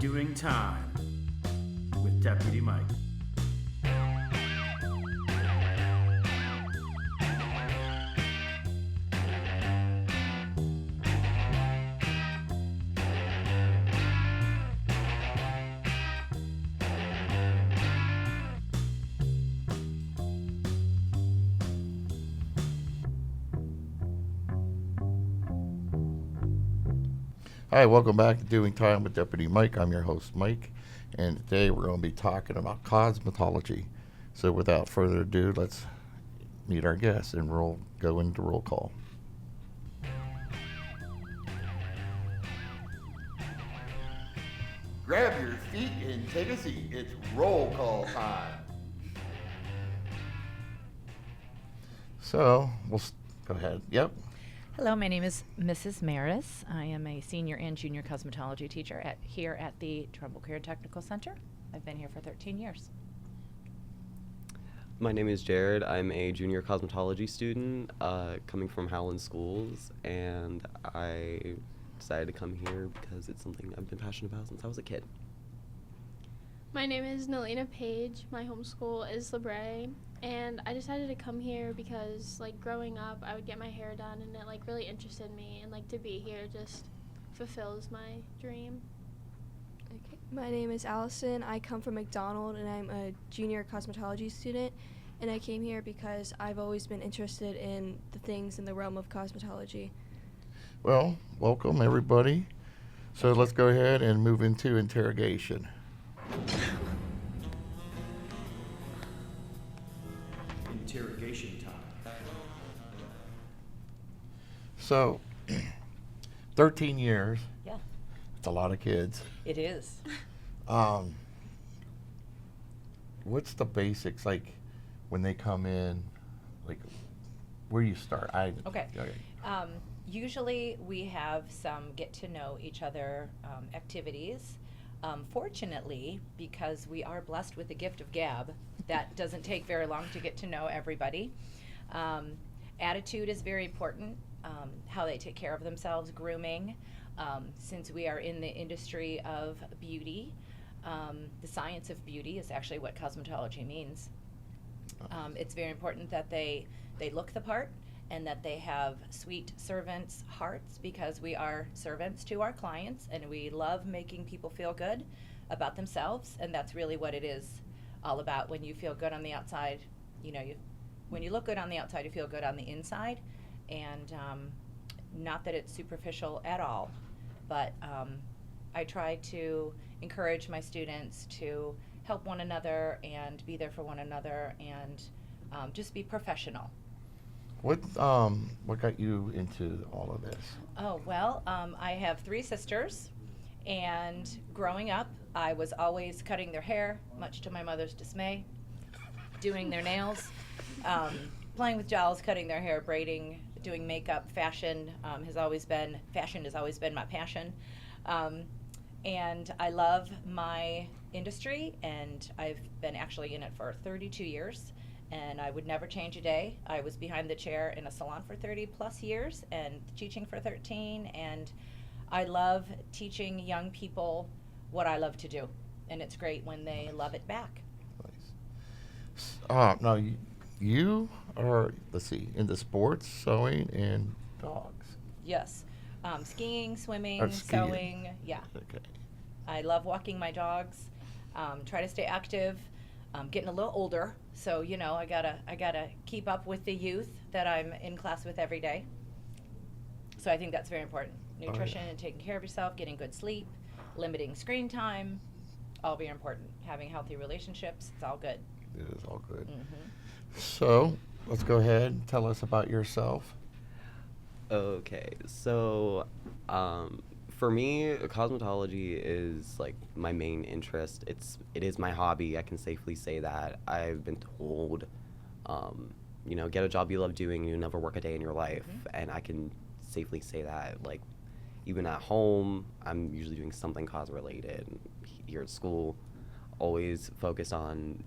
Doing Time with Deputy Mike. Hi, welcome back to Doing Time with Deputy Mike. I'm your host, Mike, and today we're going to be talking about cosmetology. So without further ado, let's meet our guests and we'll go into roll call. Grab your feet and take a seat. It's roll call time. So, go ahead. Yep. Hello, my name is Mrs. Maris. I am a senior and junior cosmetology teacher here at the Trumbull Career Technical Center. I've been here for 13 years. My name is Jared. I'm a junior cosmetology student coming from Howland Schools, and I decided to come here because it's something I've been passionate about since I was a kid. My name is Nalena Page. My home school is LeBray, and I decided to come here because, growing up, I would get my hair done, and it, really interested me, and, to be here just fulfills my dream. Okay. My name is Allison. I come from McDonald, and I'm a junior cosmetology student, and I came here because I've always been interested in the things in the realm of cosmetology. Well, welcome everybody. So let's go ahead and move into interrogation. Interrogation time. So, 13 years. Yeah, It's a lot of kids. it is. What's the basics, when they come in, where do you start? Okay. Usually we have some get to know each other activities. Fortunately, because we are blessed with the gift of gab, that doesn't take very long to get to know everybody. Attitude is very important, how they take care of themselves, grooming. Since we are in the industry of beauty, the science of beauty is actually what cosmetology means. It's very important that they look the part and that they have sweet servants' hearts, because we are servants to our clients and we love making people feel good about themselves, and that's really what it is all about. When you feel good on the outside, when you look good on the outside, you feel good on the inside, and not that it's superficial at all, but I try to encourage my students to help one another and be there for one another, and just be professional. What got you into all of this? Oh, well, I have 3 sisters, and growing up, I was always cutting their hair, much to my mother's dismay, doing their nails, playing with dolls, cutting their hair, braiding, doing makeup. Fashion has always been my passion. And I love my industry, and I've been actually in it for 32 years. And I would never change a day. I was behind the chair in a salon for 30 plus years and teaching for 13, and I love teaching young people what I love to do, and it's great when they love it back. Nice. Now, you are, into sports, sewing, and dogs. Yes. Skiing, swimming, Skiing. sewing, yeah. Okay. I love walking my dogs, try to stay active. Getting a little older, so I gotta keep up with the youth that I'm in class with every day. So I think that's very important. Nutrition and taking care of yourself, getting good sleep, limiting screen time, all very important. Having healthy relationships, it's all good. It is all good. Mm-hmm. So let's go ahead and tell us about yourself. Okay, so for me, cosmetology is my main interest. It is my hobby. I can safely say that. I've been told, get a job you love doing, you never work a day in your life, and I can safely say that. Even at home, I'm usually doing something cos related. Here at school, always focused on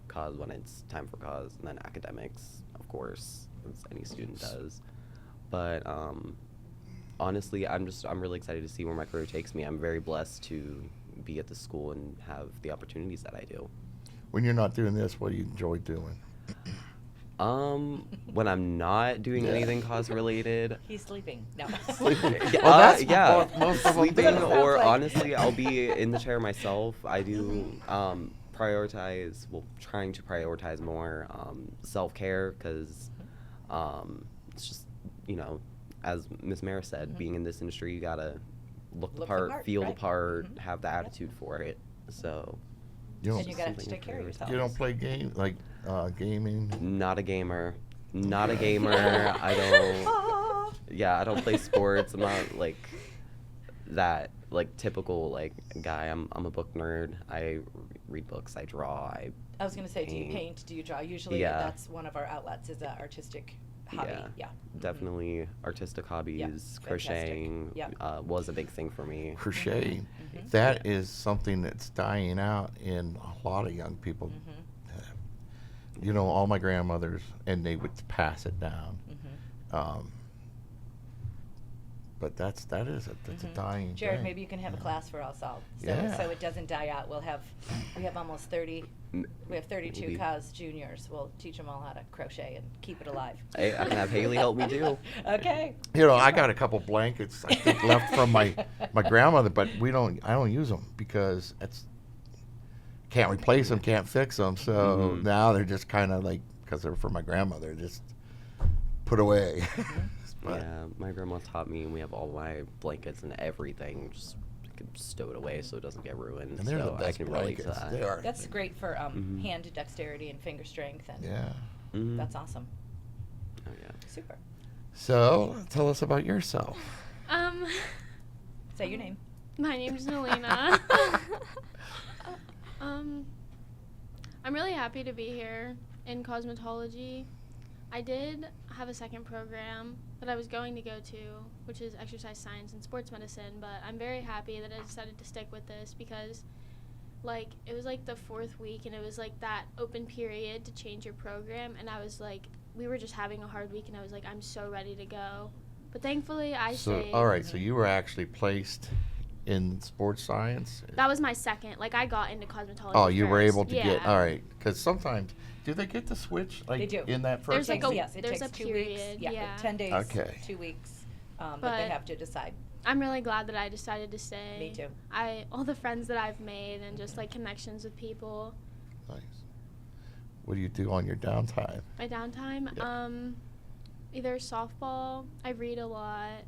cos when it's time for cos, and then academics, of course, as any student does. But honestly, I'm really excited to see where my career takes me. I'm very blessed to be at the school and have the opportunities that I do. When you're not doing this, what do you enjoy doing? When I'm not doing anything cause related, He's sleeping. No. Well, that's yeah, what most of them sleeping, do. Sounds or like. honestly, I'll be in the chair myself. I do trying to prioritize more self-care, because it's just, as Ms. Maris said, being in this industry, you gotta look the part, feel the right? part, have the attitude for it. So You And don't, you gotta something take care of prioritize. yourself. you don't play gaming? Not a gamer. Not a gamer. I don't play sports. I'm not like that typical guy. I'm a book nerd. I read books. I draw. I was gonna say, do you paint. paint? Do you draw? Usually, Yeah. that's one of our outlets, is an artistic hobby. Yeah. definitely artistic hobbies. fantastic. Crocheting Yep. was a big thing for me. Crocheting. Mhm. That is something that's dying out in a lot of young people. All my grandmothers, and they would pass it down. But that's a dying Jared, thing. maybe you can have a class for us all, so Yeah. it doesn't die out. We have almost 30. We have 32 Maybe. Cos juniors. We'll teach them all how to crochet and keep it alive. I can have Haley help me too. Okay. I got a couple blankets I think left from my grandmother, but I don't use them because can't replace them, can't fix them. So Mhm. now they're just kind of because they're from my grandmother, just put away. But Yeah, my grandma taught me, and we have all my blankets and everything just stow it away so it doesn't get ruined. and they're so the best I can relate to blankets. that. They are. That's great for Mhm. hand dexterity and finger strength, and Yeah. Mhm. that's awesome. Oh yeah. Super. So tell us about yourself. Say your name. My name's Nalena. I'm really happy to be here in cosmetology. I did have a second program that I was going to go to, which is exercise science and sports medicine, but I'm very happy that I decided to stick with this because it was the 4th week, and it was that open period to change your program, and I was we were just having a hard week, and I was I'm so ready to go. But thankfully I So stayed. all right, so you were actually placed in sports science. That was my second. I got into cosmetology. Oh, you were first. able to get Yeah. all right, because sometimes do they get to switch They do. in that first? There's Yes, it there's takes a 2 weeks. period, Yeah, yeah. 10 days. Okay. 2 weeks. But But- they have to decide. I'm really glad that I decided to stay. Me too. All the friends that I've made and just connections with people. Nice. What do you do on your downtime? My downtime, Yeah. Either softball. I read a lot.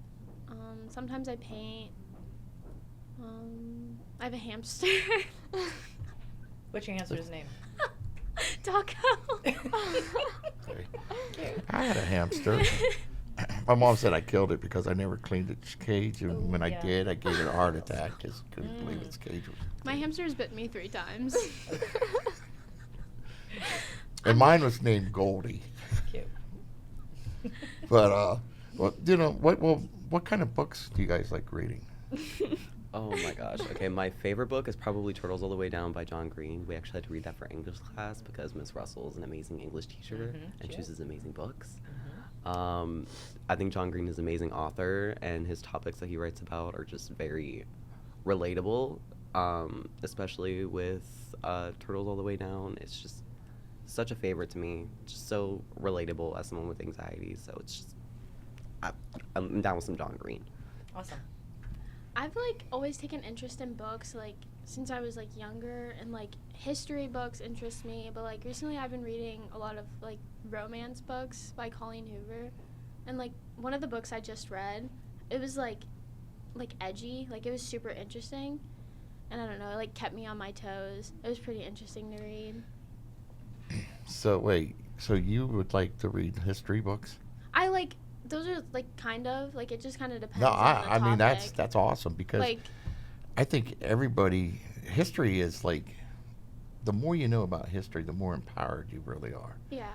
Sometimes I paint. I have a hamster. What's your hamster's name? Taco. Okay. I had a hamster. My mom said I killed it because I never cleaned its cage, and Ooh, when I yeah. did, I gave it a heart attack. Just couldn't believe its cage was. My hamster's bit me 3 times. And mine was named Goldie. Cute. But what kind of books do you guys like reading? Oh my gosh. Okay, my favorite book is probably Turtles All the Way Down by John Green. We actually had to read that for English class because Miss Russell is an amazing English teacher and she chooses amazing books. I think John Green is an amazing author, and his topics that he writes about are just very relatable, especially with Turtles All the Way Down. It's just such a favorite to me, just so relatable as someone with anxiety. So it's just, I'm down with some John Green. Awesome. I've always taken interest in books since I was younger, and history books interest me, but recently I've been reading a lot of romance books by Colleen Hoover, and one of the books I just read, it was edgy, it was super interesting, and I don't know, it kept me on my toes. It was pretty interesting to read. So wait, so you would like to read history books? Those are kind of it just kind of depends. No, on the I mean topic. that's awesome because I think history is the more you know about history, the more empowered you really are. Yeah.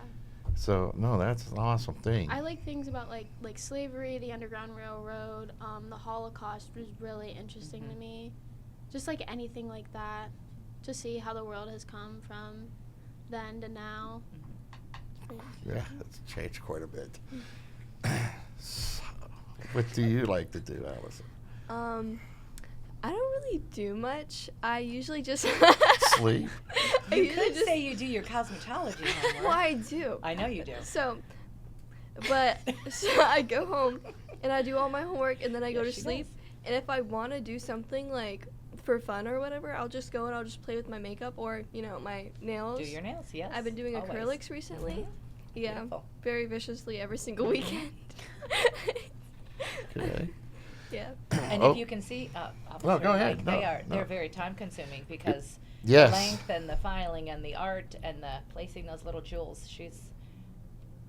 So no, that's an awesome thing. I like things about like slavery, the Underground Railroad, the Holocaust was really interesting to me. Just anything like that, to see how the world has come from then to now. Yeah, it's changed quite a bit. So, what do you like to do, Allison? I don't really do much. I usually just Sleep. I You usually could say you do your cosmetology homework. well, I do. I know you do. So I go home and I do all my homework and then I go Yes, to she sleep. does. And if I want to do something like for fun or whatever, I'll just go and I'll just play with my makeup or, my nails. Do your nails, yes. I've been doing always. acrylics recently. Mhm. Yeah. Beautiful. Very viciously every single weekend. Okay. Yeah. And Oh. if you can see, No, go ahead. like, No, they're no. very time consuming because Yes. the length and the filing and the art and the placing those little jewels. She's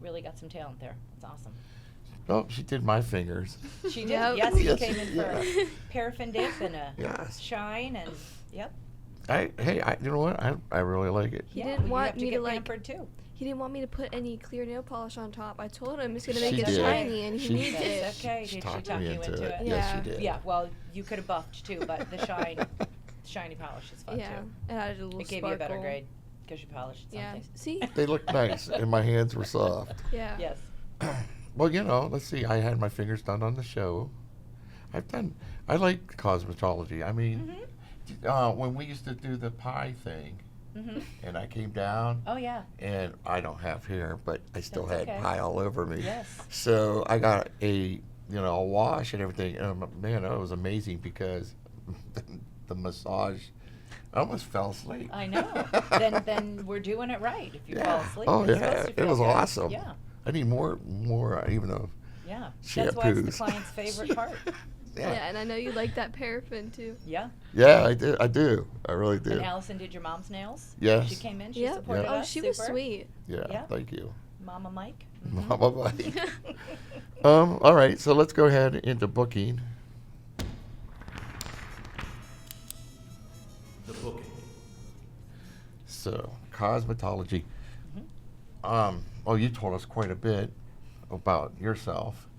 really got some talent there. It's awesome. Oh, she did my fingers. She did. Yep. Yes, you Yes, came in for yeah. a paraffin dip and a Yes. shine and yep. You know what? I really like it. He Yeah, didn't well, you want have to me get to, like- pampered too. He didn't want me to put any clear nail polish on top. I told him it's going to She make it did. shiny and he She- needs it. That's okay. She Did she talked talk me you into into it. it? Yes, Yeah. she did. Yeah, well, you could have buffed too, but the shiny polish is fun Yeah. too. It added a little It gave sparkle. you a better grade because you polished Yeah. something. See? They look nice, and my hands were soft. Yeah. Yes. Well, let's see. I had my fingers done on the show. I like cosmetology. I mean, when we used to do the pie thing, Mhm. and I came down, Oh yeah. and I don't have hair, but I still That's had okay. pie all over me. Yes. So I got a wash and everything, and man, it was amazing because the massage, I almost fell asleep. I know. then we're doing it right. If you fall asleep, Oh it's yeah, supposed to it feel was good. awesome. Yeah. I need more, even though. Yeah. That's why it's the Shampoos. client's favorite part. Yeah, and I know you like that paraffin too. Yeah. Yeah, I do. I really do. And Allison did your mom's nails? Yes. She came in, she Yeah. supported Yeah. Oh, us. she was super. sweet. Yeah, Yeah. thank you. Mama Mike. Mama Mike. All right, so let's go ahead into booking. The booking. So, cosmetology. Mhm. You told us quite a bit about yourself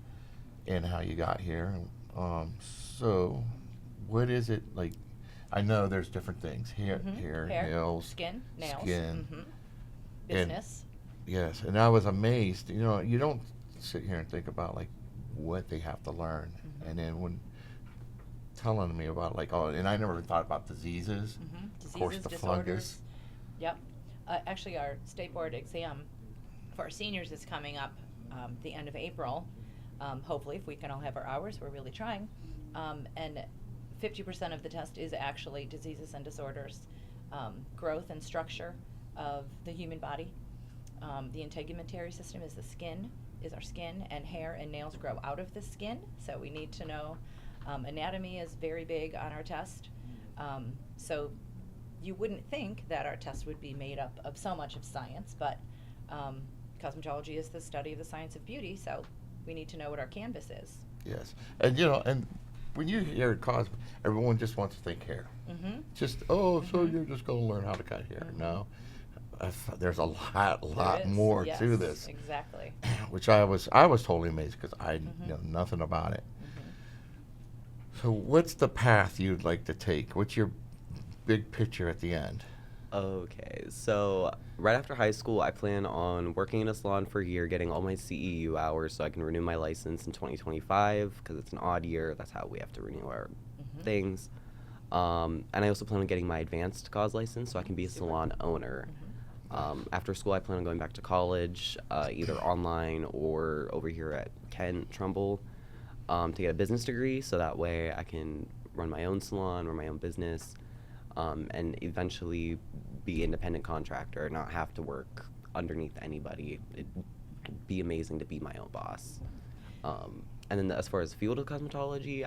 and how you got here. So, what is it like? I know there's different things: hair, Mhm. hair, Hair, nails, Skin, nails. skin. Mhm. And- Business. Yes, and I was amazed. You don't sit here and think about like what they have to learn, Mhm. and then when telling me about and I never thought about diseases. Mhm. Of course, Diseases, the disorders. fungus. Yep. Actually, our state board exam for our seniors is coming up the end of April. Hopefully, if we can all have our hours, we're really trying. And 50% of the test is actually diseases and disorders, growth and structure of the human body. The integumentary system is our skin, and hair and nails grow out of the skin. So we need to know anatomy is very big on our test. So you wouldn't think that our test would be made up of so much of science, but cosmetology is the study of the science of beauty, so we need to know what our canvas is. Yes, and and when you hear cos, everyone just wants to think hair. Mm-hmm. Just so you're just going to learn how to cut hair? No, there's a lot more to this, Exactly. which I was totally amazed because I Mhm. know nothing about it. Mm-hmm. So what's the path you'd like to take? What's your big picture at the end? Okay, so right after high school, I plan on working in a salon for a year, getting all my CEU hours so I can renew my license in 2025 because it's an odd year. That's how we have to renew our Mhm. things. And I also plan on getting my advanced cos license so I can be a Super. salon owner. Mhm. After school, I plan on going back to college, either online or over here at Kent, Trumbull, to get a business degree so that way I can run my own salon, run my own business, and eventually be independent contractor, not have to work underneath anybody. It'd be amazing to be my own boss. And then as far as field of cosmetology,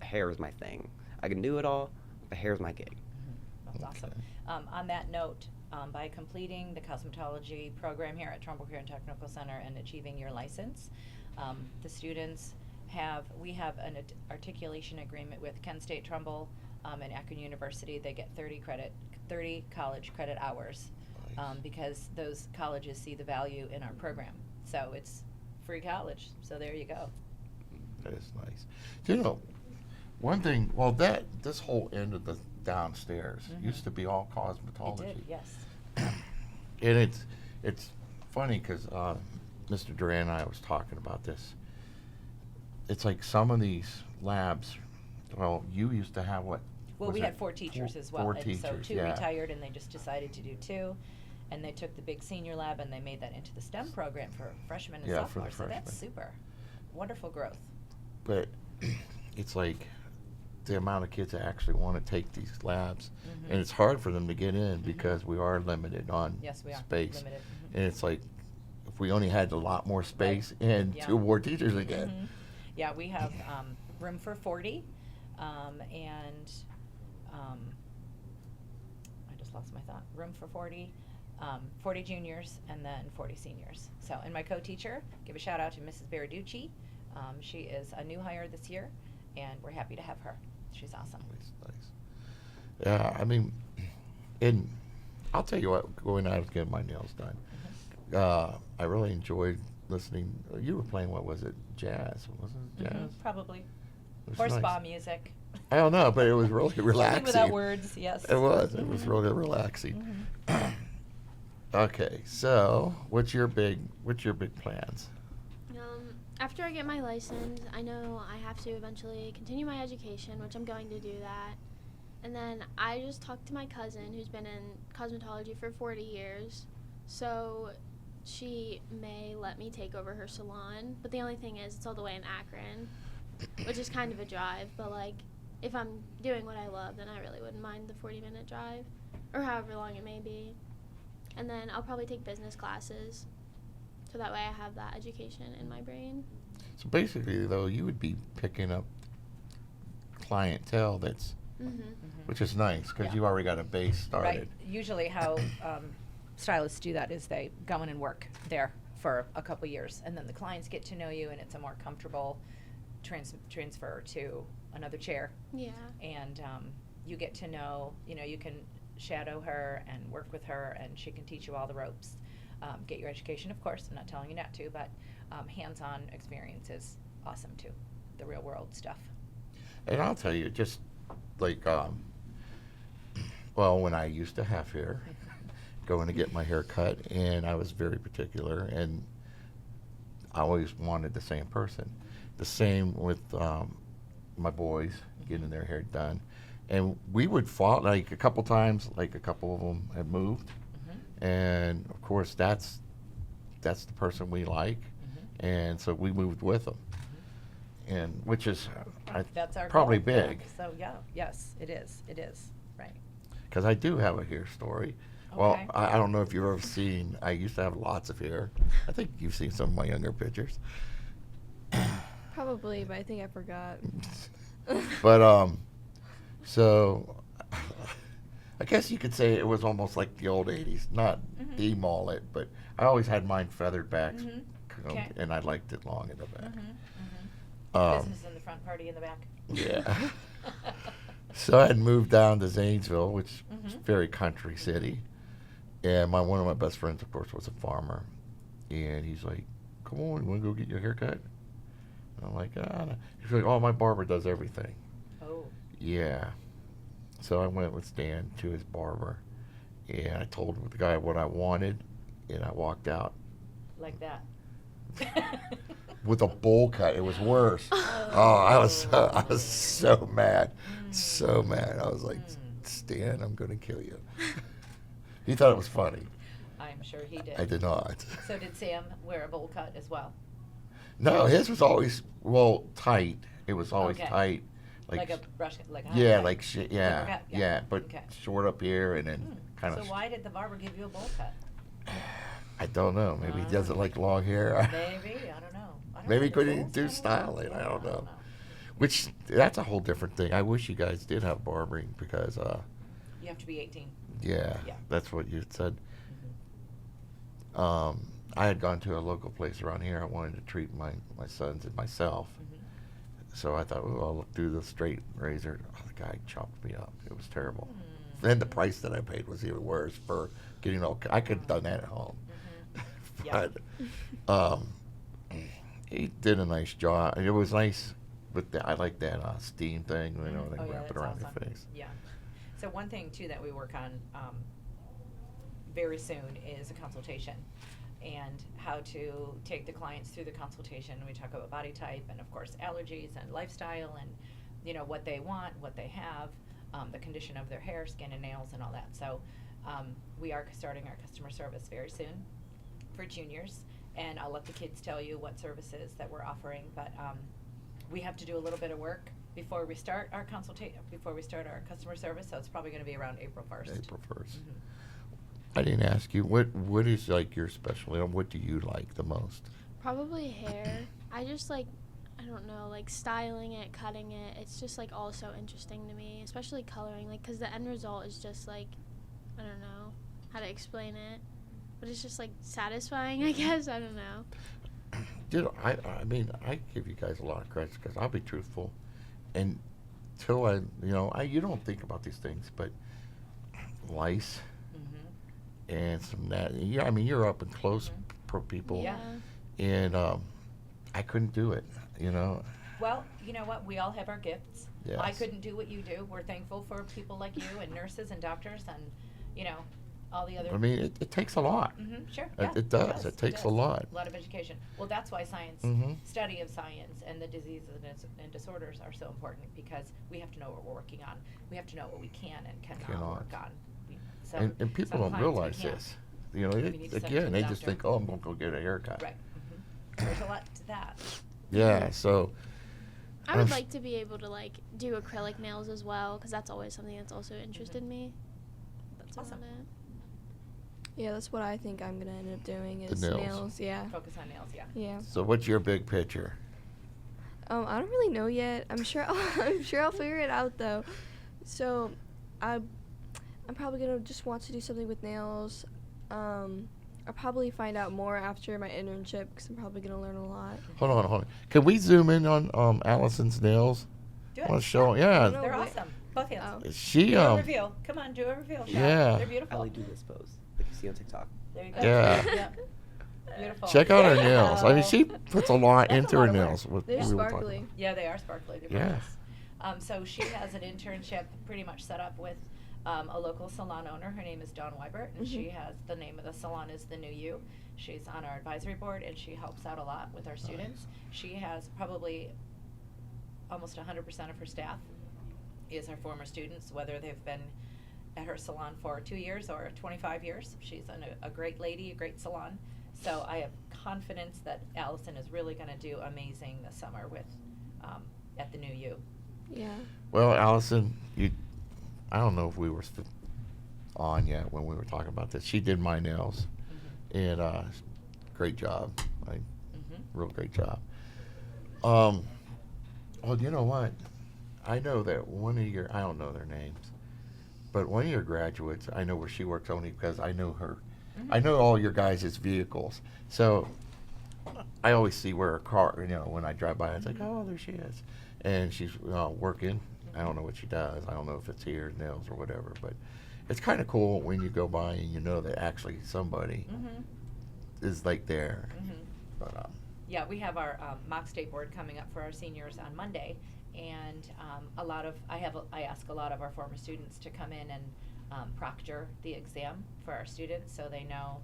hair is my thing. I can do it all, but hair is my gig. That's awesome. On that note, by completing the cosmetology program here at Trumbull Career Technical Center and achieving your license, the students we have an articulation agreement with Kent State Trumbull and Akron University. They get 30 college credit hours Nice. because those colleges see the value in our program. So it's free college. So there you go. That is nice. One thing, this whole end of the downstairs Mhm. used to be all cosmetology. It did, yes. And it's funny because Mr. Duran and I was talking about this. It's like some of these labs, you used to have Well, Was we it had 4 teachers as well, four and so teachers, 2 yeah. retired, and they just decided to do 2, and they took the big senior lab and they made that into the STEM program for freshmen and Yeah, for the sophomores. So that's freshmen. super, wonderful growth. But it's like the amount of kids that actually want to take these labs, Mhm. and it's hard for them to get in Mhm. because we are limited on Yes, we are space. limited. Mhm. And it's like if we only had a lot more space and Yeah. 2 more teachers again. Mhm. Yeah, we have room for 40, and I just lost my thought. Room for 40, 40 juniors, and then 40 seniors. So, and my co-teacher, give a shout out to Mrs. Baraducci. She is a new hire this year, and we're happy to have her. She's awesome. Nice. Yeah, I mean, and I'll tell you what, going out to get my nails done, I really enjoyed listening. You were playing, what was it, jazz? Wasn't it jazz? Probably. It was Or nice. spa music. I don't know, but it was really relaxing. Without words, yes. It was. It was Mhm. really relaxing. Mhm. Okay, so what's your big plans? After I get my license, I know I have to eventually continue my education, which I'm going to do that. And then I just talked to my cousin who's been in cosmetology for 40 years. So she may let me take over her salon. But the only thing is it's all the way in Akron, which is kind of a drive. But like if I'm doing what I love, then I really wouldn't mind the 40-minute drive or however long it may be. And then I'll probably take business classes. So that way I have that education in my brain. So basically, though, you would be picking up clientele that's, Mm-hmm. which is nice because Yeah. you already got a base started. Right. Usually how stylists do that is they go in and work there for a couple years, and then the clients get to know you, and it's a more comfortable transfer to another chair. Yeah. And you get to know, you can shadow her and work with her, and she can teach you all the ropes. Get your education, of course. I'm not telling you not to, but hands-on experience is awesome too. The real world stuff. And I'll tell you, just like, well, when I used to have hair, going to get my hair cut, and I was very particular, and I always wanted the same person. The same with my boys getting their hair done. And we would fall, like a couple times, like a couple of them had moved. And of course, that's the person we like, and so we moved with them, and which is That's our probably goal, yeah. big. So yes, it is, right. Because I do have a hair story. Well, Okay. I don't know if you've ever seen. I used to have lots of hair. I think you've seen some of my younger pictures. Probably, but I think I forgot. But so I guess you could say it was almost like the old '80s, not the mullet, but I always had mine feathered back, combed, Okay. and I liked it long in the back. Business in the front, party in the back. Yeah. So I had moved down to Zanesville, which is a very country city, and one of my best friends, of course, was a farmer, and he's like, "Come on, you want to go get your hair cut?" And I'm like, "Ah." No." He's like, "Oh, my barber does everything." Oh. Yeah. So I went with Stan to his barber, and I told the guy what I wanted, and I walked out Like that. with a bowl cut. It was worse. Oh, I was so mad, so mad. I was like, "Stan, I'm going to kill you." He thought it was funny. I'm sure he did. I did not. So did Sam wear a bowl cut as well? No, his was always tight. It was always Okay. tight, Like a brush, like a yeah, cut? like Different cut? yeah, but Okay. short up here and then Hmm. kind of. So why did the barber give you a bowl cut? I don't know. Maybe he doesn't like long hair. Maybe, I don't know. Maybe he know. couldn't Bowls do kinda styling. work? I don't Yeah, know. Which that's a whole different thing. I wish you guys did have barbering because You have to be 18. yeah, Yeah. that's what you said. Mhm. I had gone to a local place around here. I wanted to treat my sons and myself. Mhm. So I thought, oh, I'll do the straight razor. Oh, the guy chopped me up. It was terrible. Hmm. Then the price that I paid was even worse for getting all. I could have done that at home. Mhm. Yeah. But he did a nice job. It was nice, but I like that steam thing. You know, they Oh, yeah, wrap it that's around awesome. your face. Yeah. So one thing too that we work on very soon is a consultation, and how to take the clients through the consultation. We talk about body type and of course allergies and lifestyle and what they want, what they have, the condition of their hair, skin, and nails, and all that. So we are starting our customer service very soon for juniors, and I'll let the kids tell you what services that we're offering. But we have to do a little bit of work before we start our before we start our customer service. So it's probably going to be around April 1st. April 1st. Mm-hmm. I didn't ask you, what is like your specialty? What do you like the most? Probably hair. I just like, I don't know, like styling it, cutting it. It's just like all so interesting to me, especially coloring, like, because the end result is just like, I don't know how to explain it, but it's just like satisfying, I guess. I don't know. Dude, I mean, I give you guys a lot of credit because I'll be truthful. And till you don't think about these things, but lice and some that. Yeah, I mean, you're up and close per people. Yeah. And I couldn't do it, Well, you know what? We all have our gifts. Yes. I couldn't do what you do. We're thankful for people like you and nurses and doctors and, all the other. I mean, it takes a lot. Sure. It- Yeah, it does. It takes a lot. A lot of education. Well, that's why science, Mhm. study of science and the diseases and disorders are so important, because we have to know what we're working on. We have to know what we can and cannot Cannot. work on. So And people some don't clients we realize can't. this. We need to send it to Again, the they just doctor. think, oh, I'm going to go get a haircut. Right. There's a lot to that. Yeah, so. I would I'm- like to be able to like do acrylic nails as well, because that's always something that's also interested me. That's Awesome. about it. Yeah, that's what I think I'm gonna end up doing is nails. Yeah. Focus on nails, yeah. Yeah. So what's your big picture? I don't really know yet. I'm sure I'll figure it out though. So, I'm probably gonna just want to do something with nails. I'll probably find out more after my internship because I'm probably gonna learn a lot. Hold on. Can we zoom in on Allison's nails? Do I it. want to show. Yeah. Yeah, They're wait. awesome. Both hands. Oh. she Do a reveal. Come on, do a reveal shot. Yeah. They're beautiful. Ellie, do this pose, like you see on TikTok. There you go. Yeah. Yep. Beautiful. check out her There you nails. I mean, go. she puts a lot That's into a lot her of work. nails. What They're we were talking sparkly. about. Yeah, they are sparkly. They're Yeah. gorgeous. So she has an internship pretty much set up with a local salon owner. Her name is Dawn Weibert, and she has the name of the salon is The New You. She's on our advisory board, and she helps out a lot with our students. She has probably almost 100% of her staff is her former students, whether they've been at her salon for 2 years or 25 years. She's a great lady, a great salon. So I have confidence that Allison is really going to do amazing this summer with at the New You. Yeah. Well, Allison, I don't know if we were on yet when we were talking about this. She did my nails, and great job. Real great job. Well, you know what? I know that I don't know their names, but one of your graduates, I know where she works only because I know her. I know all your guys' vehicles. So I always see where her car, when I drive by, it's like, oh, there she is. And she's working. I don't know what she does. I don't know if it's hair, nails, or whatever, but it's kind of cool when you go by and you know that actually somebody is like there. But, Yeah, we have our mock state board coming up for our seniors on Monday, and I ask a lot of our former students to come in and proctor the exam for our students so they know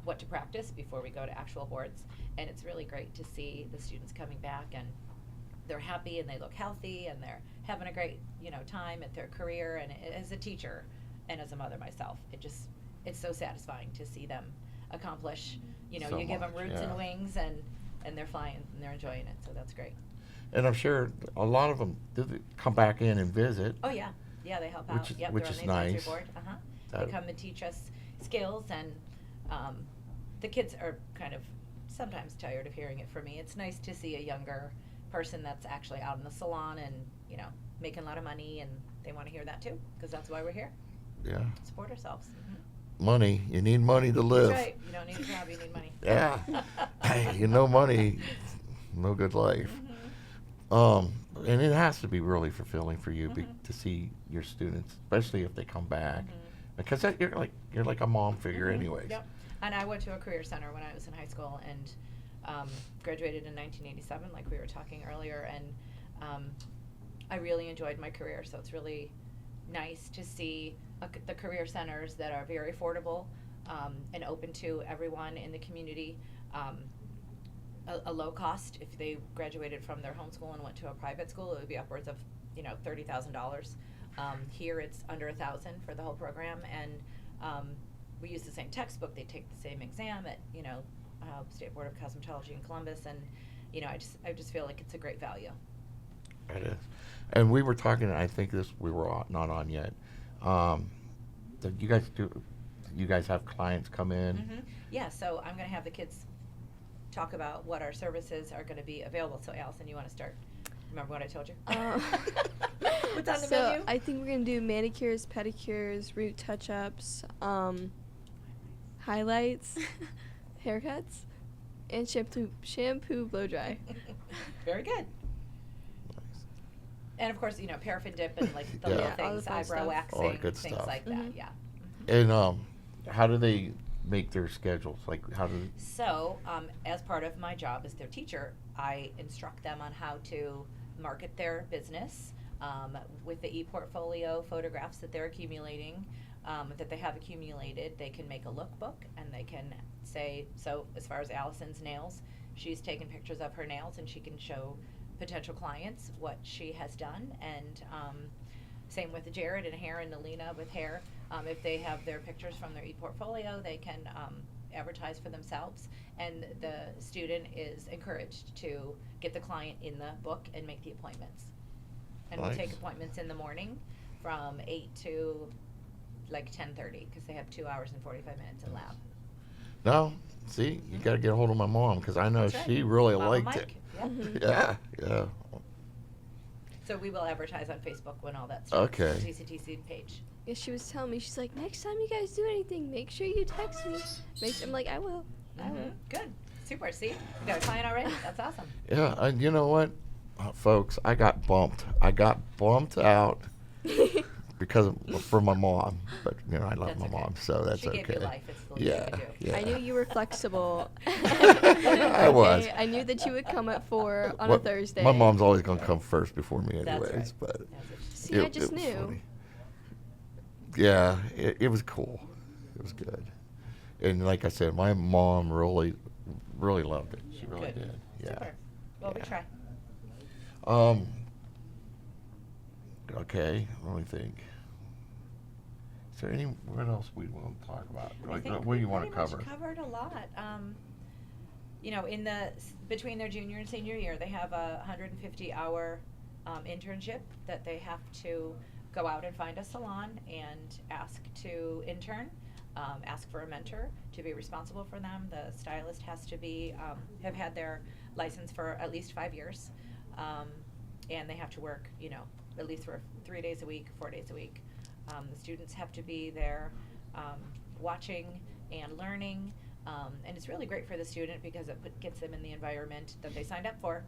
what to practice before we go to actual boards. And it's really great to see the students coming back, and they're happy and they look healthy and they're having a great time at their career. And as a teacher and as a mother myself, it's so satisfying to see them accomplish. So You give them much, roots yeah. and wings, and they're flying and they're enjoying it. So that's great. and I'm sure a lot of them come back in and visit. Oh yeah, they help Which out. is- Yep, which they're is on the advisory nice. board. That- They come and teach us skills, and the kids are kind of sometimes tired of hearing it from me. It's nice to see a younger person that's actually out in the salon and making a lot of money, and they want to hear that too, because that's why we're here. Yeah. Support ourselves. Money. You need money to live. That's right. You don't need a job, you need money. Yeah. Hey, money, no good life. And it has to be really fulfilling for you to see your students, especially if they come back, because you're like a mom figure, anyways. Yep. And I went to a career center when I was in high school, and graduated in 1987, like we were talking earlier, and I really enjoyed my career. So it's really nice to see the career centers that are very affordable and open to everyone in the community. A low cost. If they graduated from their home school and went to a private school, it would be upwards of $30,000 Here it's under 1,000 for the whole program, and we use the same textbook. They take the same exam at State Board of Cosmetology in Columbus, and I just feel like it's a great value. It is. And we were talking, I think we were not on yet. Did you guys have clients come in? Mm-hmm. Yeah, so I'm going to have the kids talk about what our services are going to be available. So Allison, you want to start? Remember what I told you? What's on the menu? I think we're going to do manicures, pedicures, root touch-ups, highlights, haircuts, and shampoo blow dry. Very good. Nice. And of course, paraffin dip and like the Yeah. little All the things, fun eyebrow stuff. waxing, All the good things stuff. like that. Mhm. Yeah. And how do they make their schedules? Like, how do So, as part of my job as their teacher, I instruct them on how to market their business with the e-portfolio photographs that they're accumulating, that they have accumulated. They can make a lookbook, and they can say, so as far as Allison's nails, she's taken pictures of her nails, and she can show potential clients what she has done. And same with Jared and hair, and Nalena with hair. If they have their pictures from their e-portfolio, they can advertise for themselves, and the student is encouraged to get the client in the book and make the appointments. And we'll take Nice. appointments in the morning from 8 to like 10:30, because they have 2 hours and 45 minutes in lab. No, see, you got to get a hold of my mom, because I know That's right. she really Mama liked Mike, it. yeah. Mhm. Yeah, yeah. So we will advertise on Facebook when all that starts. Okay. The TCTC page. Yeah, she was telling me, she's like, next time you guys do anything, make sure you text me. I'm like, I will. I will. Mhm. Good. Super. See, we got a client already. That's awesome. Yeah, and you know what, folks, I got bumped. I got bumped out for my mom. But I love That's my okay. mom, so that's She okay. gave you life. It's the least yeah, you can do. yeah. I knew you were flexible. I was. I knew that you would come at 4 on Well, a Thursday. My mom's always gonna come first before me, That's anyways. right. But That's what she See, said. I just was knew. funny. Yeah, it was cool. It was good. And like I said, my mom really loved it. She really Good. did. Yeah. Super. Well, we Yeah. try. Okay, let me think. Is there what else we want to talk about? I Like, think what do we you want to pretty cover? much covered a lot. Between their junior and senior year, they have a 150-hour internship that they have to go out and find a salon and ask to intern, ask for a mentor to be responsible for them. The stylist has to have had their license for at least 5 years, and they have to work, at least for 3 days a week, 4 days a week. The students have to be there watching and learning, and it's really great for the student because it gets them in the environment that they signed up for,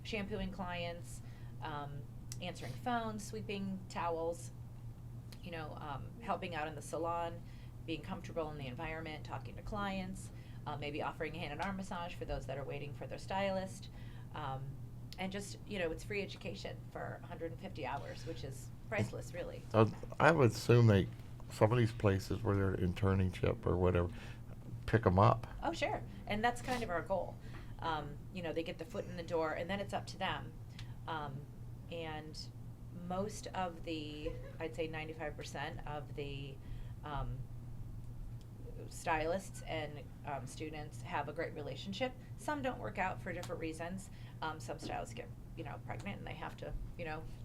shampooing clients, answering phones, sweeping towels, helping out in the salon, being comfortable in the environment, talking to clients, maybe offering a hand and arm massage for those that are waiting for their stylist, and just, it's free education for 150 hours, which is priceless, really. I would assume some of these places where they're internship or whatever, pick them up. Oh, sure. And that's kind of our goal. They get the foot in the door, and then it's up to them. And most of I'd say 95% of the stylists and students have a great relationship. Some don't work out for different reasons. Some stylists get pregnant and they have to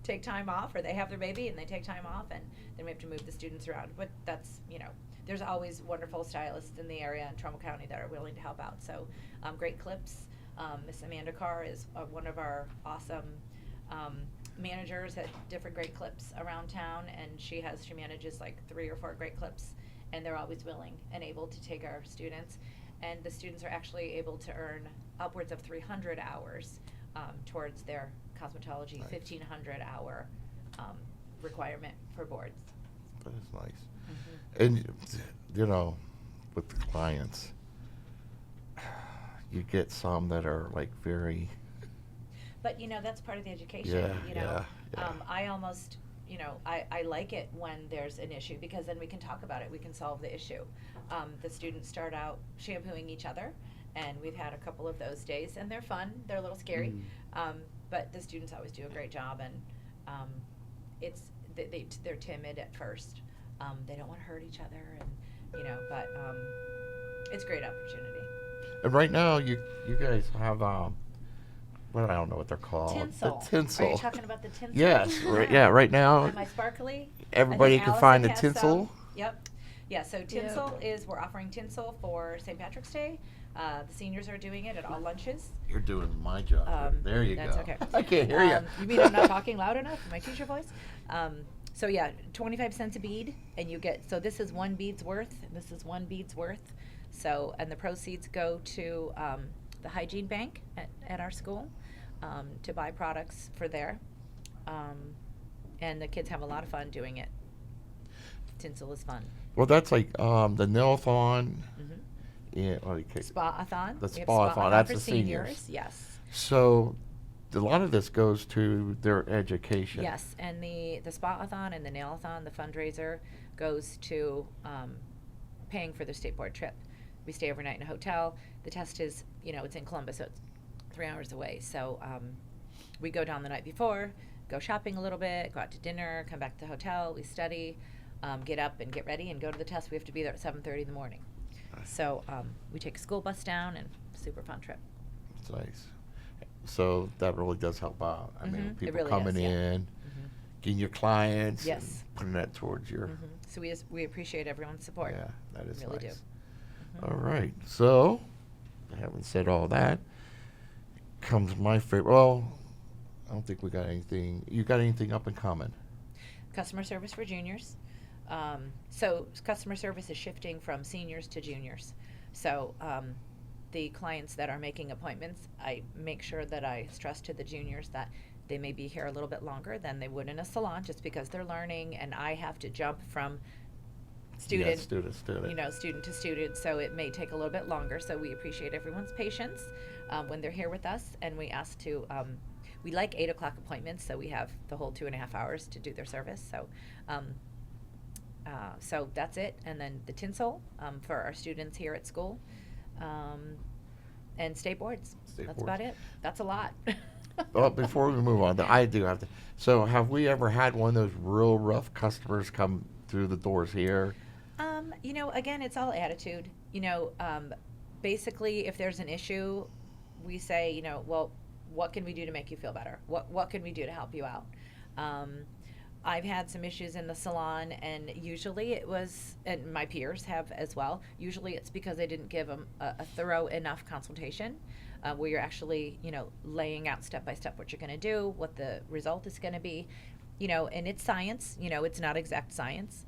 take time off, or they have their baby and they take time off, and then we have to move the students around. But that's there's always wonderful stylists in the area in Trumbull County that are willing to help out. So great clips. Miss Amanda Carr is one of our awesome managers at different great clips around town, and she manages like 3 or 4 great clips, and they're always willing and able to take our students, and the students are actually able to earn upwards of 300 hours towards their cosmetology Nice. 1,500 hour requirement for boards. That is nice. Mm-hmm. And with the clients, you get some that are like very. But that's part of the education. Yeah. I almost, I like it when there's an issue, because then we can talk about it. We can solve the issue. The students start out shampooing each other, and we've had a couple of those days, and they're fun. They're a little scary, but the students always do a great job, and they're timid at first. They don't want to hurt each other, and but it's a great opportunity. And right now, you guys have well, I don't know what they're called. Tinsel. The tinsel. Are you talking about the tinsel? Yes. Right. Yeah. Right now, Am I sparkly? everybody I think can find the Allison has tinsel. some. Yep. Yeah. So tinsel we're offering tinsel for St. Patrick's Day. The seniors are doing it at all lunches. You're doing my job. There you that's go. okay. I can't hear you. You mean I'm not talking loud enough? My teacher voice. So yeah, 25 cents a bead, and you get. So this is one bead's worth, and this is one bead's worth. So and the proceeds go to the hygiene bank at our school to buy products for there, and the kids have a lot of fun doing it. Tinsel is fun. Well, that's like the nail-a-thon. Yeah, Spa-a-thon. The We have spa-a-thon, that's for the seniors. Yes. So, a lot of this goes to their education. Yes, and the spa-a-thon and the nail-a-thon, the fundraiser, goes to paying for the state board trip. We stay overnight in a hotel. The test is, it's in Columbus, so it's 3 hours away. So we go down the night before, go shopping a little bit, go out to dinner, come back to the hotel, we study, get up and get ready and go to the test. We have to be there at 7:30 in the morning. So we take a school bus down, and super fun trip. It's nice. So that really does help out. I mean, It people really coming does, yeah. in, getting your clients, Yes. and putting that towards your. So we appreciate everyone's support. Yeah, that is Really nice. do. All right. So, having said all that, comes my favorite. Well, I don't think we got anything. You got anything up and coming? Customer service for juniors. So customer service is shifting from seniors to juniors. So the clients that are making appointments, I make sure that I stress to the juniors that they may be here a little bit longer than they would in a salon, just because they're learning, and I have to jump from student, student. student to student, so it may take a little bit longer. So we appreciate everyone's patience when they're here with us, and we ask to. We like 8 o'clock appointments, so we have the whole 2.5 hours to do their service. So that's it, and then the tinsel for our students here at school, and state boards. That's about it. That's a lot. Well, before we move on, I do have to. So, have we ever had one of those real rough customers come through the doors here? Again, it's all attitude. Basically, if there's an issue, we say, well, what can we do to make you feel better? What can we do to help you out? I've had some issues in the salon, and usually it was, and my peers have as well, usually it's because I didn't give them a thorough enough consultation where you're actually, laying out step by step what you're going to do, what the result is going to be, and it's science, it's not exact science.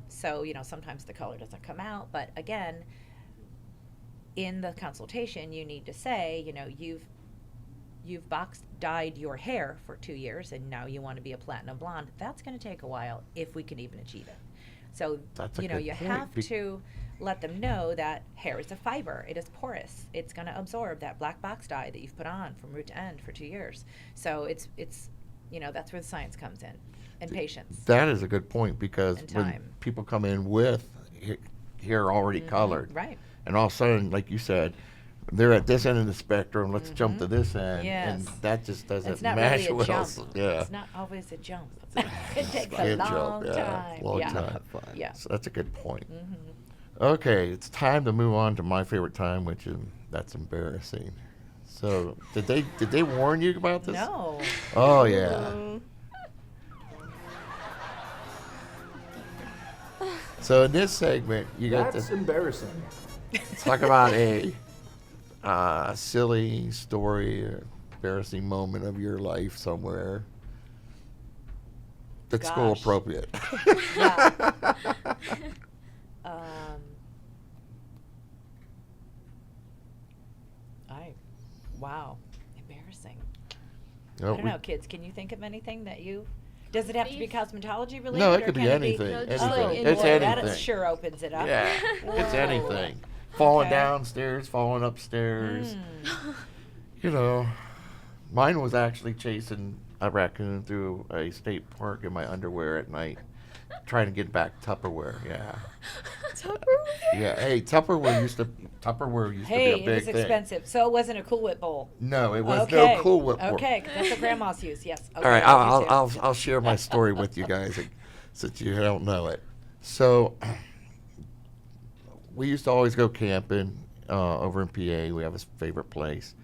So, sometimes the color doesn't come out, but again, in the consultation, you need to say, you've dyed your hair for 2 years, and now you want to be a platinum blonde. That's going to take a while if we can even achieve it. So, That's a you good have point. to let them know that hair is a fiber. It is porous. It's going to absorb that black box dye that you've put on from root to end for 2 years. So it's that's where the science comes in, and patience. That is a good point, because And when time. people come in with hair already colored, Right. and all of a sudden, like you said, they're at this end of the spectrum. Let's jump to this end, and Yes. that just doesn't It's not match really a well. jump. Yeah, It's not always a jump. It takes a Good long jump, yeah, time. long yeah. time. Have fun. Yeah. so that's a good point. Okay, it's time to move on to my favorite time, which is that's embarrassing. So, did they warn you about this? No. Oh yeah. Mm. So in this segment, you got That's to embarrassing. talk about a silly story, or embarrassing moment of your life somewhere that's school Gosh. appropriate. Yeah. Wow, embarrassing. I don't know, kids. Can you think of anything that you? Does it have to be cosmetology related? No, it or could be can anything. No, Anything. just like in It's boy, That anything. sure opens it up. Yeah, it's Whoa. anything. Falling Okay. downstairs, falling upstairs. Mm. You know, mine was actually chasing a raccoon through a state park in my underwear at night, trying to get back Tupperware. Yeah. Tupperware? Yeah, hey, Tupperware used to be Hey, a it big was thing. expensive, so it wasn't a Cool Whip bowl. No, it was Okay. no Cool Whip. bowl. Okay, 'cause that's what grandmas use. Yes. Okay, All right, I do too. I'll share my story with you guys since you don't know it. So we used to always go camping over in PA. We have a favorite place,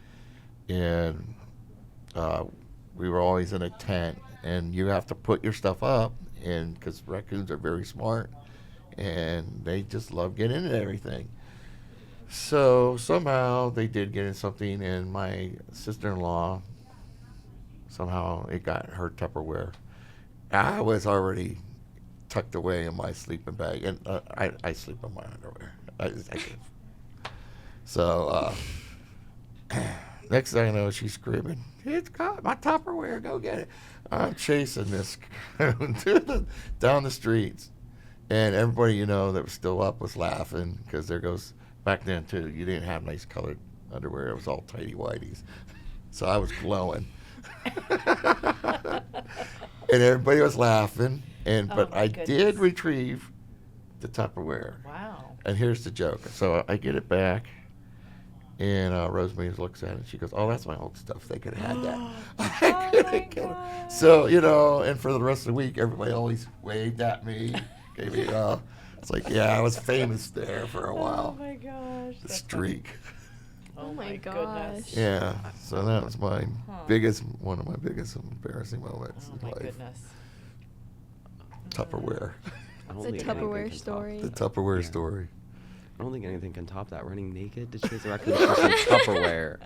and we were always in a tent. And you have to put your stuff up, and because raccoons are very smart, and they just love getting into everything. So somehow they did get in something, and my sister-in-law, somehow it got her Tupperware. I was already tucked away in my sleeping bag, and I sleep in my underwear. So next thing I know, she's screaming, "It's got my Tupperware! Go get it!" I'm chasing this down the streets, and everybody that was still up was laughing because there goes. Back then, too, you didn't have nice colored underwear. It was all tighty-whities. So I was glowing. And everybody was laughing. But my I goodness. did retrieve the Tupperware. Wow. And here's the joke. So I get it back, and Rosemary looks at it, and she goes, "Oh, that's my old stuff. They could have had that." I couldn't get it. So, and for the rest of the week, everybody always waved at me, gave me it's like, yeah, I was famous there for a while. Oh my gosh. The that's streak. funny. Oh my goodness. gosh. Yeah, so that was my Huh. one of my biggest embarrassing moments Oh in my life. goodness. Tupperware. I don't The think anything Tupperware can top story. The that. Tupperware Yeah. story. I don't think anything can top that. Running naked to chase a raccoon for some Tupperware.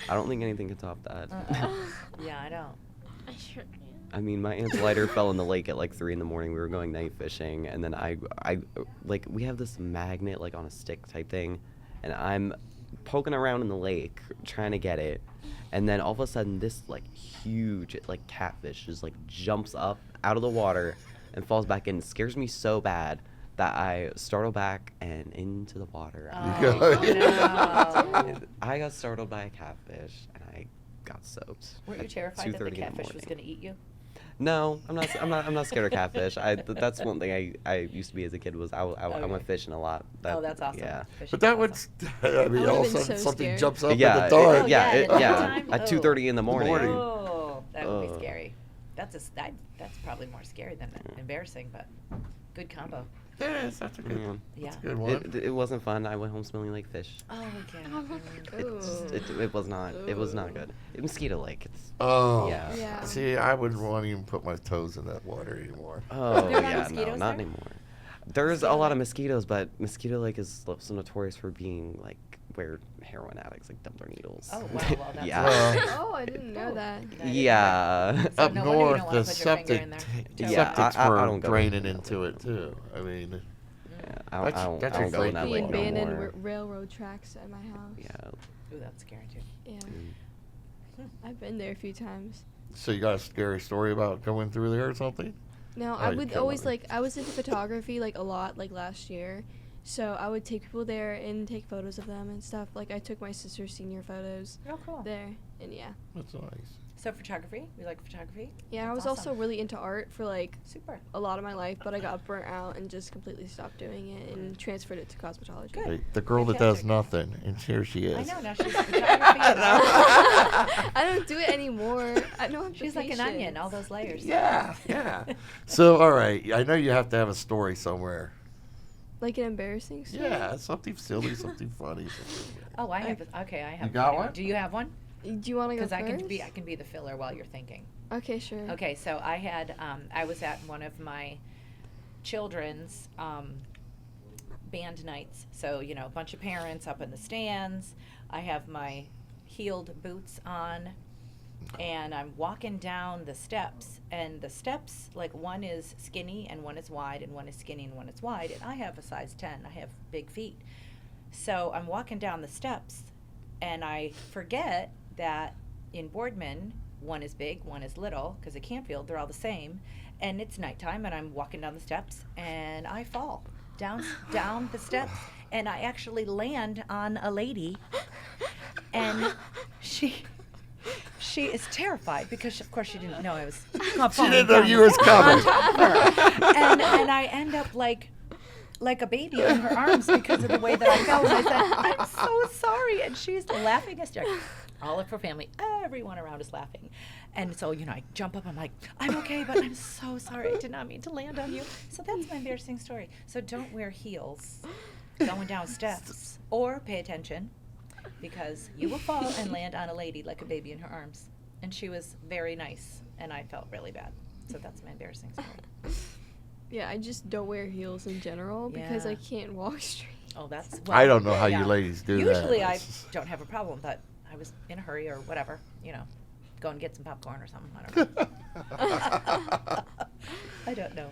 I don't think anything can top that. Yeah, I don't. I sure can. I mean, my aunt's lighter fell in the lake at like 3 in the morning. We were going night fishing, and then I like we have this magnet like on a stick type thing, and I'm poking around in the lake trying to get it, and then all of a sudden this like huge like catfish just like jumps up out of the water and falls back in. It scares me so bad that I startle back and into the water. Oh, no. I got startled by a catfish, and I got soaked. Weren't you at terrified that the 2:30 in catfish was morning. going to eat you? No, I'm not scared of catfish. That's one thing I used to be as a kid was I Okay. went fishing a lot. Oh, that's awesome. Yeah. Fishing But that is would, awesome. I mean, I all of a would've been sudden so something scared. jumps up in yeah, the dark. Oh, yeah, yeah, at yeah. nighttime? At 2:30 in the morning. Morning. Oh, that would be Ugh. scary. That's probably more scary than embarrassing, but good combo. Yes, that's a good, Yeah. Yeah. that's a good one. It wasn't fun. I went home smelling like fish. Oh, okay. Ooh. It was not good. Mosquito Lake. It's Oh, Yeah. Yeah. See, I wouldn't want to even put my toes in that water anymore. oh There are not yeah, no, mosquitoes not there? anymore. There's a Mosquito lot of Lake? mosquitoes, but Mosquito Lake is so notorious for being like where heroin addicts like dump their needles. Oh, wow, well, that's yeah. Well, Oh, I didn't know that. Yeah. So Up no wonder you north, don't wanna the put your finger septic in there. Yeah, septics I were don't go draining in into it too. I mean, Yeah, I That's- don't, that's I don't go in like that The lake no abandoned more. railroad tracks at my house. Yeah. Ooh, that's scary too. Yeah. Mm. I've been there a few times. so you got a scary story about going through there or something? No, Oh, I you would can't always let me- I was into photography like a lot like last year. So I would take people there and take photos of them and stuff. Like I took my sister's senior photos Oh, cool. there, and yeah. That's nice. So photography? You like photography? Yeah, I That's was also awesome. really into art for like Super. a lot of my life, but I got burnt out and just completely stopped doing it and transferred it to cosmetology. Good. Hey, the girl that does Fantastic. nothing, and here she is. I know, now she's photography. and art. I don't do it anymore. I don't have the She's like an onion, patience. all those layers. Yeah, yeah. So, all right, I know you have to have a story somewhere. Like an embarrassing story? Yeah, something silly, something funny. Something. Oh, I have. Okay, I have. You got a funny one? Do you have one? Do you want to go Because first? I can be the filler while you're thinking. Okay, sure. Okay, so I had I was at one of my children's band nights. So a bunch of parents up in the stands. I have my heeled boots on, and I'm walking down the steps. And the steps, like one is skinny and one is wide, and one is skinny and one is wide. And I have a size 10. I have big feet. So I'm walking down the steps, and I forget that in Boardman, one is big, one is little, because at Campfield they're all the same, and it's nighttime, and I'm walking down the steps, and I fall down the steps, and I actually land on a lady, and she is terrified because of course she didn't know I was She didn't know you was coming. on top of her, and I end up like like a baby in her arms because of the way that I felt. And I said, I'm so sorry. And she's laughing hysterically. All of her family, everyone around is laughing. And so, I jump up. I'm like, I'm okay, but I'm so sorry. I did not mean to land on you. So that's my embarrassing story. So don't wear heels going down steps or pay attention because you will fall and land on a lady like a baby in her arms. And she was very nice, and I felt really bad. So that's my embarrassing story. Yeah, I just don't wear heels in general because I Yeah. can't walk straight. Oh, that's. I don't know how yeah. you ladies do that. Usually I don't have a problem, but I was in a hurry or whatever, go and get some popcorn or something. I don't know. I don't know.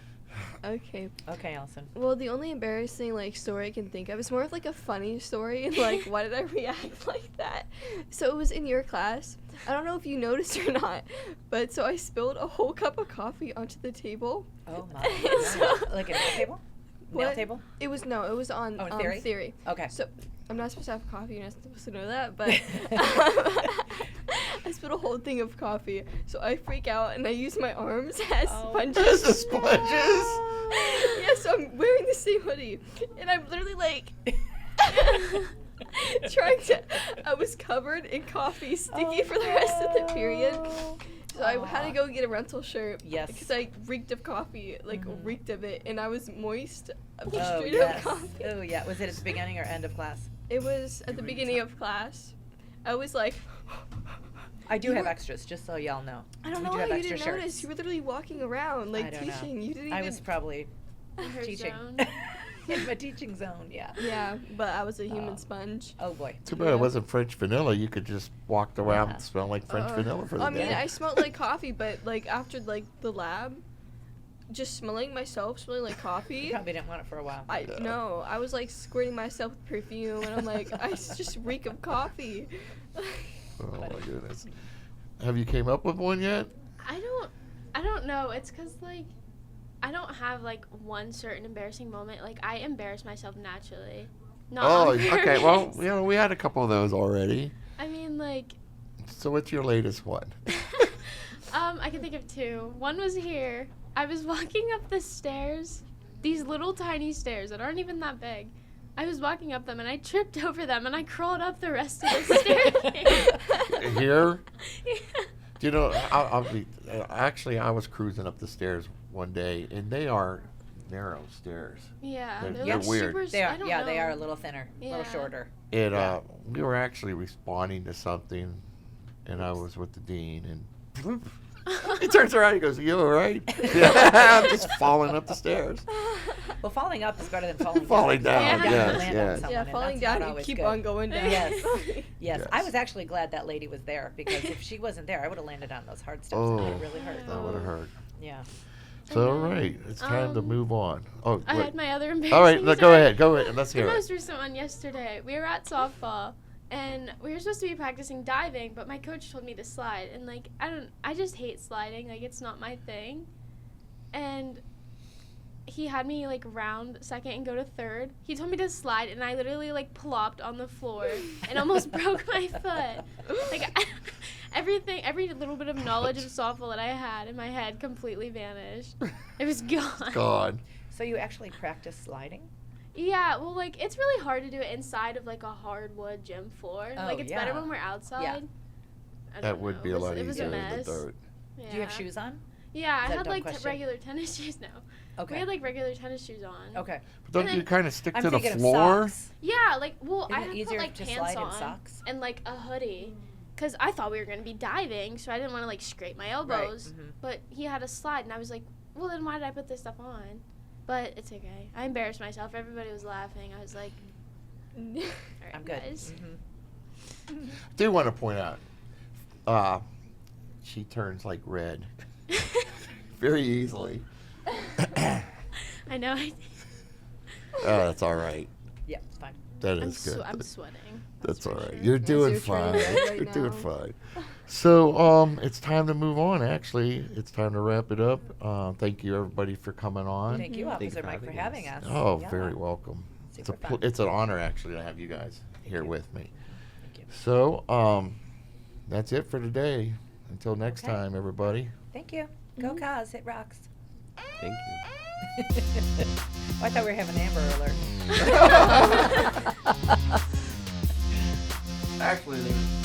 Okay. Okay, Allison. Well, the only embarrassing story I can think of is more of a funny story and why did I react like that? So it was in your class. I don't know if you noticed or not, but so I spilled a whole cup of coffee onto the table. Oh my So- God. Like a nail table? Nail What? table? It was on Oh, theory? theory. Okay. So I'm not supposed to have coffee. You're not supposed to know that, but I spilled a whole thing of coffee. So I freak out and I use my arms as sponges. As the sponges? Yeah, so I'm wearing the same hoodie, and I'm literally I was covered in coffee, sticky for the rest of the period. So I had to go get a rental shirt. Yes. Because I reeked of coffee, reeked of it, and I was moist of Oh, straight yes. up coffee. Oh, yeah. Was it at the beginning or end of class? It was at the beginning of class. I was like, I do You have were- extras, just so y'all know. I don't We know do how have you extra didn't shirts. notice. You were literally walking around, I don't know. teaching. You didn't even. I was probably Her teaching. zone. In my teaching zone, yeah. Yeah, but I was a human Oh. sponge. Oh, boy. Too bad it wasn't French vanilla. You could just walk around Yeah. and smell like French vanilla for the I day. mean, I smelled like coffee, but after the lab, just smelling myself, smelling like coffee. Probably didn't want it for a while. I no, I was squirting myself with perfume, and I'm like, I just reek of coffee. Oh my goodness. Have you came up with one yet? I don't know. It's because I don't have one certain embarrassing moment. I embarrass myself naturally. Not Oh, on okay. Well, purpose. we had a couple of those already. I mean, So what's your latest one? I can think of two. One was here. I was walking up the stairs, these little tiny stairs that aren't even that big. I was walking up them and I tripped over them and I crawled up the rest of the stairs. Here? Yeah. Do you know, actually, I was cruising up the stairs one day, and they are narrow stairs. Yeah, They're- they're, they're like weird. super. They I are, don't yeah, know. they are a little thinner, a little Yeah. shorter. And Yeah. we were actually responding to something, and I was with the dean, and he turns around, he goes, "You all right?" I'm just falling up the stairs. Well, falling up is better than falling down. Falling down, Falling yes, and land on yes. someone, Yeah, and falling that's not down, you always keep good. on going down. Yes. Yes. Yes. I was actually glad that lady was there because if she wasn't there, I would have landed on those hard steps and Oh, it really hurt. that would have hurt. Yeah. So, all right, it's time to Um, move on. Oh, I wait. had my other embarrassing. All right, no, go story. ahead, go ahead, let's The hear it. most recent one yesterday. We were at softball, and we were supposed to be practicing diving, but my coach told me to slide, and I just hate sliding. It's not my thing. And he had me round second and go to third. He told me to slide, and I literally plopped on the floor and almost broke my foot. Every little bit of knowledge of softball that I had in my head completely vanished. It was gone. God. So you actually practice sliding? Yeah, well, it's really hard to do it inside of a hardwood gym floor. Oh, It's better yeah. when we're outside. Yeah. I That don't would know. be a lot It was easier a in the mess. dirt. Yeah. Do you have shoes on? Yeah, I Is that a had dumb question? regular tennis shoes now. Okay. We had regular tennis shoes on. Okay. But don't And you then- kind of stick I'm to the thinking floor? of socks. Yeah, well, Isn't I it had easier put to pants slide in on socks? and a hoodie, cause I thought we were gonna be diving, so I didn't want to scrape my elbows. Mhm. But he had a slide, and I was like, well, then why did I put this stuff on? But it's okay. I embarrassed myself. Everybody was laughing. I was like, all right, I'm good. guys. Mhm. Do want to point out, she turns red very easily. I know. Oh, that's all right. Yeah, it's fine. That is good. I'm sweating. That's all for right. sure. You're Yes, doing you're fine. turning red right You're doing now. fine. So, it's time to move on. Actually, it's time to wrap it up. Thank you, everybody, for coming on. Thank you, Thank you Officer for Mike, for having having us. us. Oh, Yeah. very welcome. Super fun. It's an honor, actually, to have you guys here you. with me. Thank you. So, that's it for today. Until next Okay. time, everybody. Thank you. Go Cos, hit rocks. Thank you. I thought we were having Amber Alert. Actually, there's